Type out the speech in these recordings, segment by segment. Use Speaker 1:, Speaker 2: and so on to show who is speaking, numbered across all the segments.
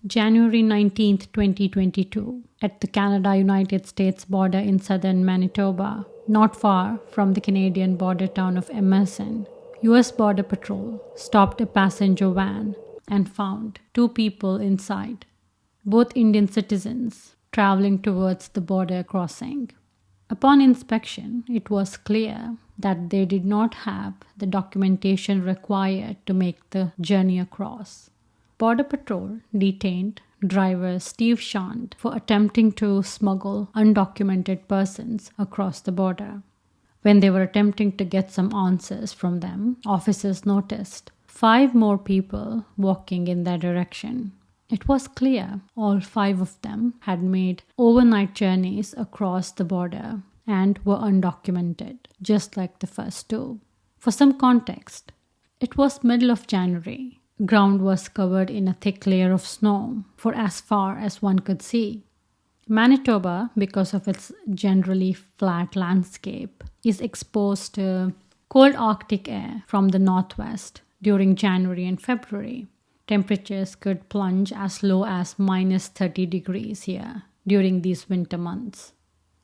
Speaker 1: January 19th, 2022, at the Canada-United States border in southern Manitoba, not far from the Canadian border town of Emerson, U.S. Border Patrol stopped a passenger van and found 2 people inside, both Indian citizens traveling towards the border crossing. Upon inspection, it was clear that they did not have the documentation required to make the journey across. Border Patrol detained driver Steve Shand for attempting to smuggle undocumented persons across the border. When they were attempting to get some answers from them, officers noticed 5 more people walking in that direction. It was clear all 5 of them had made overnight journeys across the border and were undocumented, just like the first 2. For some context, it was middle of January. Ground was covered in a thick layer of snow for as far as one could see. Manitoba, because of its generally flat landscape, is exposed to cold Arctic air from the northwest during January and February. Temperatures could plunge as low as minus 30 degrees here during these winter months.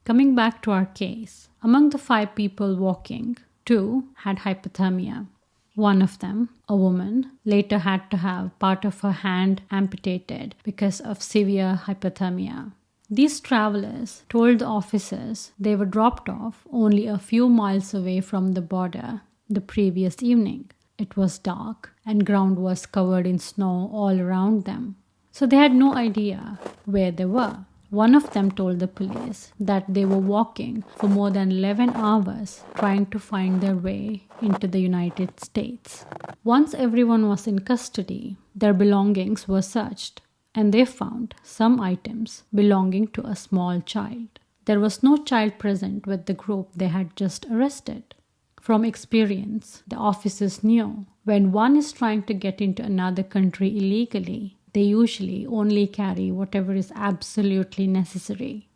Speaker 1: Coming back to our case, among the 5 people walking, 2 had hypothermia. One of them, a woman, later had to have part of her hand amputated because of severe hypothermia. These travelers told the officers they were dropped off only a few miles away from the border the previous evening. It was dark and ground was covered in snow all around them, so they had no idea where they were. One of them told the police that they were walking for more than 11 hours trying to find their way into the United States. Once everyone was in custody, their belongings were searched, and they found some items belonging to a small child. There was no child present with the group they had just arrested. From experience, the officers knew when one is trying to get into another country illegally, they usually only carry whatever is absolutely necessary.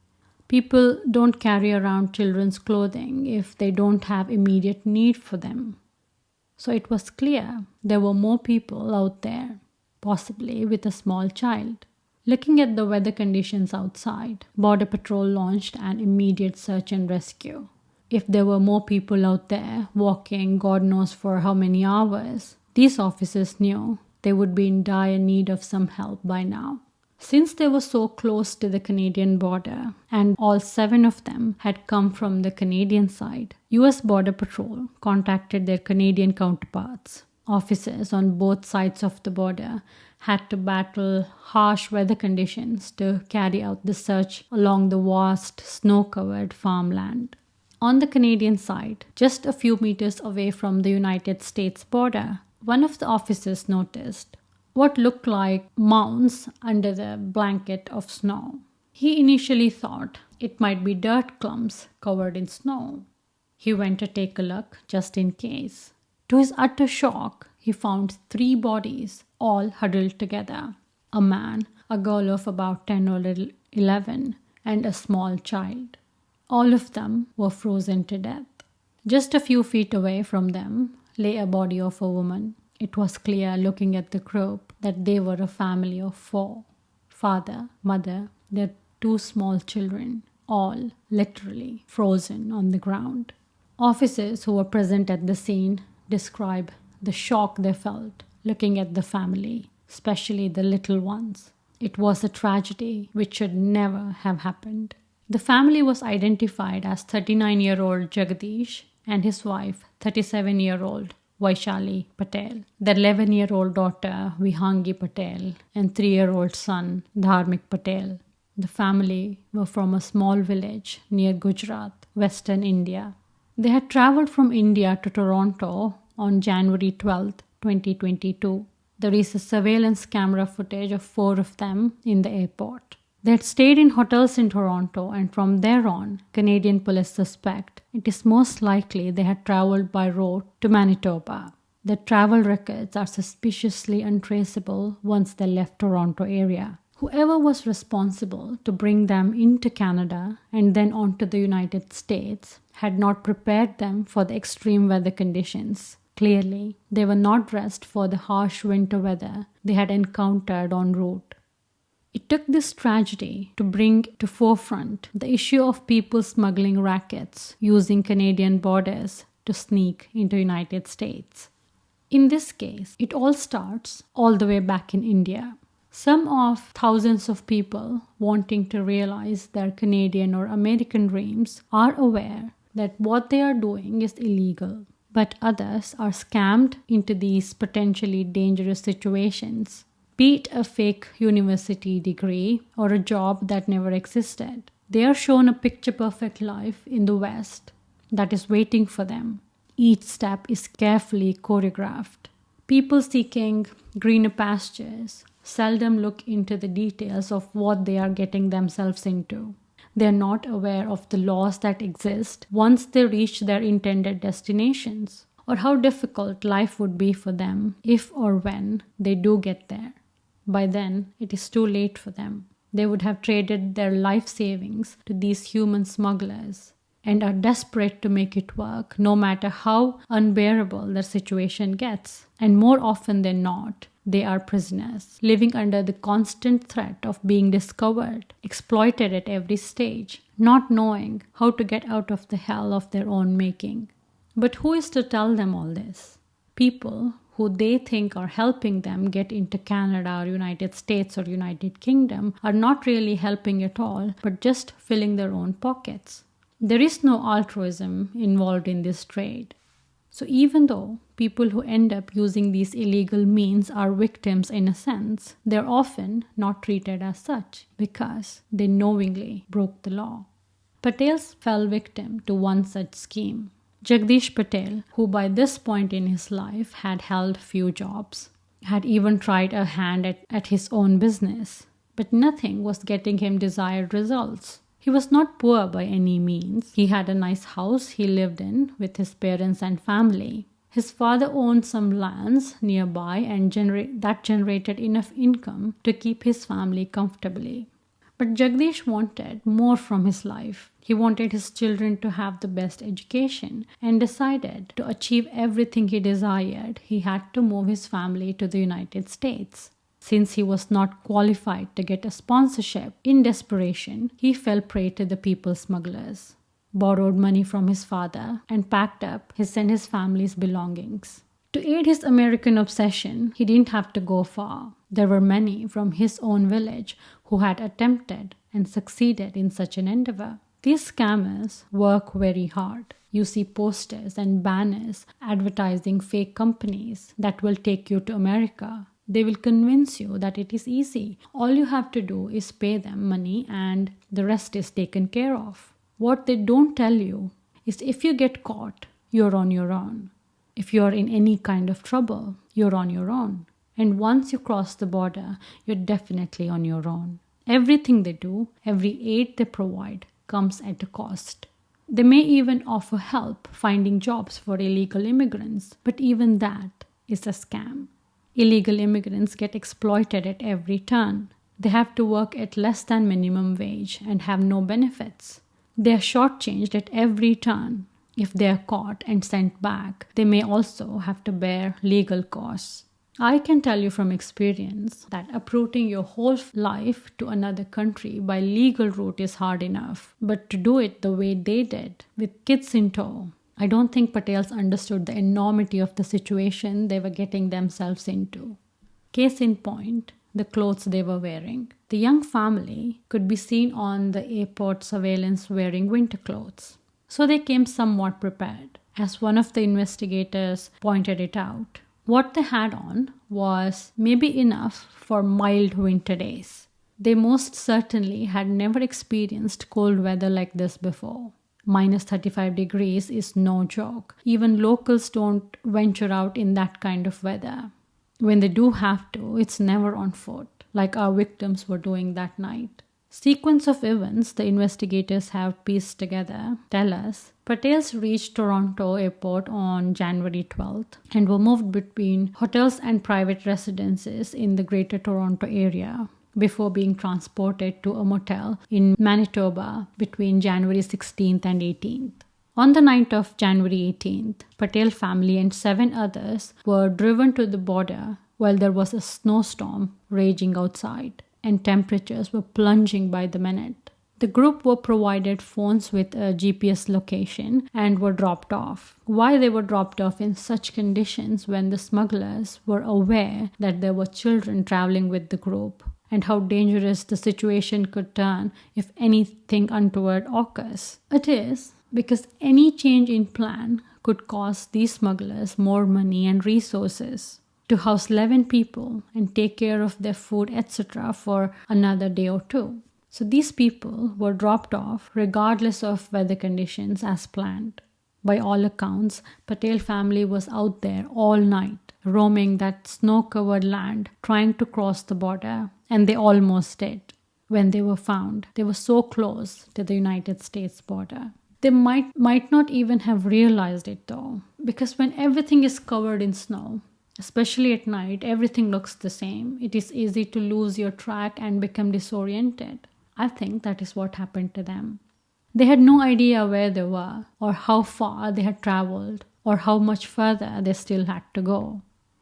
Speaker 1: People don't carry around children's clothing if they don't have immediate need for them. So it was clear there were more people out there, possibly with a small child. Looking at the weather conditions outside, Border Patrol launched an immediate search and rescue. If there were more people out there walking God knows for how many hours, these officers knew they would be in dire need of some help by now. Since they were so close to the Canadian border and all 7 of them had come from the Canadian side, US Border Patrol contacted their Canadian counterparts. Officers on both sides of the border had to battle harsh weather conditions to carry out the search along the vast snow-covered farmland. On the Canadian side, just a few meters away from the United States border, one of the officers noticed what looked like mounds under the blanket of snow. He initially thought it might be dirt clumps covered in snow. He went to take a look just in case. To his utter shock, he found 3 bodies all huddled together. A man, a girl of about 10 or 11, and a small child. All of them were frozen to death. Just a few feet away from them lay a body of a woman. It was clear looking at the group that they were a family of 4. Father, mother, their 2 small children, all literally frozen on the ground. Officers who were present at the scene describe the shock they felt looking at the family, especially the little ones. It was a tragedy which should never have happened. The family was identified as 39-year-old Jagadish and his wife, 37-year-old Vaishali Patel, their 11-year-old daughter Vihangi Patel, and 3-year-old son Dharmik Patel. The family were from a small village near Gujarat, Western India. They had traveled from India to Toronto on January 12, 2022. There is a surveillance camera footage of 4 of them in the airport. They had stayed in hotels in Toronto, and from there on, Canadian police suspect it is most likely they had traveled by road to Manitoba. Their travel records are suspiciously untraceable once they left Toronto area. Whoever was responsible to bring them into Canada and then on to the United States had not prepared them for the extreme weather conditions. Clearly, they were not dressed for the harsh winter weather they had encountered en route. It took this tragedy to bring to forefront the issue of people smuggling rackets using Canadian borders to sneak into United States. In this case, it all starts all the way back in India. Some of thousands of people wanting to realize their Canadian or American dreams are aware that what they are doing is illegal, but others are scammed into these potentially dangerous situations, be it a fake university degree or a job that never existed. They are shown a picture-perfect life in the West that is waiting for them. Each step is carefully choreographed. People seeking greener pastures seldom look into the details of what they are getting themselves into. They are not aware of the laws that exist once they reach their intended destinations, or how difficult life would be for them if or when they do get there. By then, it is too late for them. They would have traded their life savings to these human smugglers and are desperate to make it work, no matter how unbearable their situation gets. And more often than not, they are prisoners, living under the constant threat of being discovered, exploited at every stage, not knowing how to get out of the hell of their own making. But who is to tell them all this? People who they think are helping them get into Canada or United States or United Kingdom are not really helping at all, but just filling their own pockets. There is no altruism involved in this trade. So even though people who end up using these illegal means are victims in a sense, they're often not treated as such because they knowingly broke the law. Patels fell victim to one such scheme. Jagdish Patel, who by this point in his life had held few jobs, had even tried a hand at his own business, but nothing was getting him desired results. He was not poor by any means. He had a nice house he lived in with his parents and family. His father owned some lands nearby and that generated enough income to keep his family comfortably. But Jagdish wanted more from his life. He wanted his children to have the best education and decided to achieve everything he desired, he had to move his family to the United States. Since he was not qualified to get a sponsorship, in desperation, he fell prey to the people smugglers, borrowed money from his father, and packed up his and his family's belongings. To aid his American obsession, he didn't have to go far. There were many from his own village who had attempted and succeeded in such an endeavor. These scammers work very hard. You see posters and banners advertising fake companies that will take you to America. They will convince you that it is easy. All you have to do is pay them money and the rest is taken care of. What they don't tell you is if you get caught, you're on your own. If you're in any kind of trouble, you're on your own. And once you cross the border, you're definitely on your own. Everything they do, every aid they provide, comes at a cost. They may even offer help finding jobs for illegal immigrants, but even that is a scam. Illegal immigrants get exploited at every turn. They have to work at less than minimum wage and have no benefits. They are shortchanged at every turn. If they are caught and sent back, they may also have to bear legal costs. I can tell you from experience that uprooting your whole life to another country by legal route is hard enough, but to do it the way they did, with kids in tow, I don't think Patels understood the enormity of the situation they were getting themselves into. Case in point, the clothes they were wearing. The young family could be seen on the airport surveillance wearing winter clothes. So they came somewhat prepared. As one of the investigators pointed it out, what they had on was maybe enough for mild winter days. They most certainly had never experienced cold weather like this before. Minus 35 degrees is no joke. Even locals don't venture out in that kind of weather. When they do have to, it's never on foot, like our victims were doing that night. Sequence of events the investigators have pieced together tell us Patels reached Toronto Airport on January 12th and were moved between hotels and private residences in the Greater Toronto area before being transported to a motel in Manitoba between January 16th and 18th. On the night of January 18th, Patel family and 7 others were driven to the border while there was a snowstorm raging outside. and temperatures were plunging by the minute. The group were provided phones with a GPS location and were dropped off. Why they were dropped off in such conditions when the smugglers were aware that there were children traveling with the group, and how dangerous the situation could turn if anything untoward occurs? It is because any change in plan could cost these smugglers more money and resources to house 11 people and take care of their food, etc. for another day or two. So these people were dropped off regardless of weather conditions as planned. By all accounts, Patel family was out there all night, roaming that snow-covered land, trying to cross the border, and they almost did. When they were found, they were so close to the United States border. They might not even have realized it though, because when everything is covered in snow, especially at night, everything looks the same. It is easy to lose your track and become disoriented. I think that is what happened to them. They had no idea where they were, or how far they had traveled, or how much further they still had to go.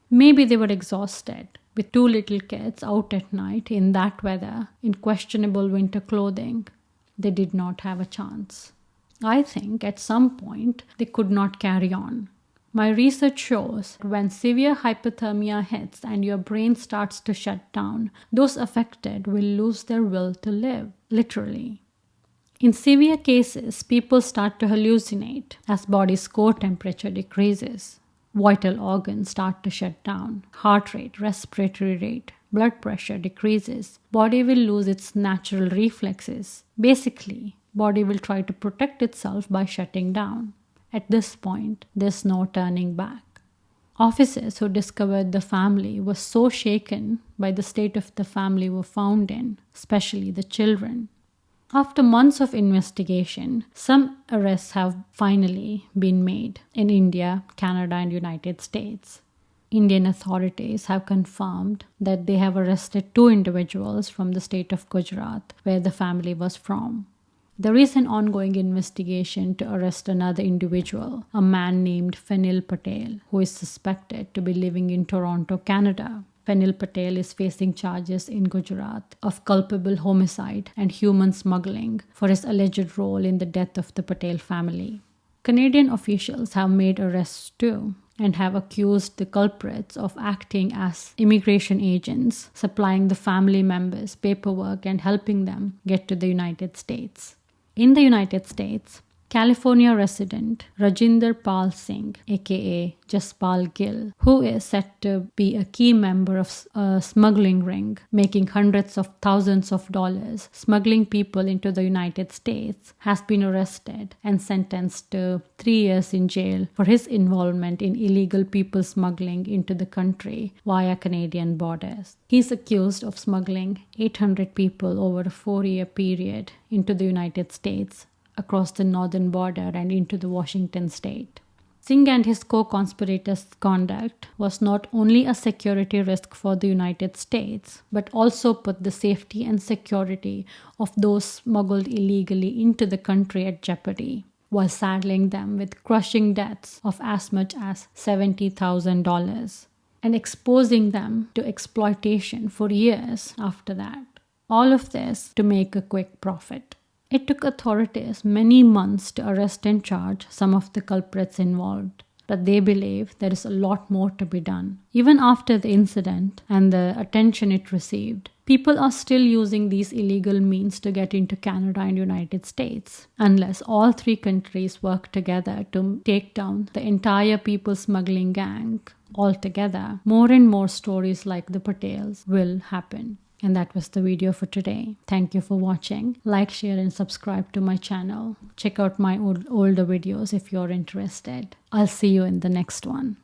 Speaker 1: Maybe they were exhausted, with 2 little kids out at night in that weather, in questionable winter clothing. They did not have a chance. I think at some point they could not carry on. My research shows that when severe hypothermia hits and your brain starts to shut down, those affected will lose their will to live, literally. In severe cases, people start to hallucinate as body's core temperature decreases. Vital organs start to shut down. Heart rate, respiratory rate, blood pressure decreases. Body will lose its natural reflexes. Basically, body will try to protect itself by shutting down. At this point, there's no turning back. Officers who discovered the family were so shaken by the state of the family were found in, especially the children. After months of investigation, some arrests have finally been made in India, Canada, and United States. Indian authorities have confirmed that they have arrested 2 individuals from the state of Gujarat, where the family was from. There is an ongoing investigation to arrest another individual, a man named Fenil Patel, who is suspected to be living in Toronto, Canada. Fenil Patel is facing charges in Gujarat of culpable homicide and human smuggling for his alleged role in the death of the Patel family. Canadian officials have made arrests too and have accused the culprits of acting as immigration agents, supplying the family members paperwork and helping them get to the United States. In the United States, California resident Rajinder Pal Singh, aka Jaspal Gill, who is said to be a key member of a smuggling ring, making hundreds of thousands of dollars smuggling people into the United States, has been arrested and sentenced to 3 years in jail for his involvement in illegal people smuggling into the country via Canadian borders. He is accused of smuggling 800 people over a 4-year period into the United States, across the northern border and into the Washington state. Singh and his co-conspirators' conduct was not only a security risk for the United States, but also put the safety and security of those smuggled illegally into the country at jeopardy, while saddling them with crushing debts of as much as $70,000 and exposing them to exploitation for years after that. All of this to make a quick profit. It took authorities many months to arrest and charge some of the culprits involved, but they believe there is a lot more to be done. Even after the incident and the attention it received, people are still using these illegal means to get into Canada and United States, unless all 3 countries work together to take down the entire people smuggling gang altogether. More and more stories like the Patels will happen. And that was the video for today. Thank you for watching. Like, share, and subscribe to my channel. Check out my older videos if you're interested. I'll see you in the next one.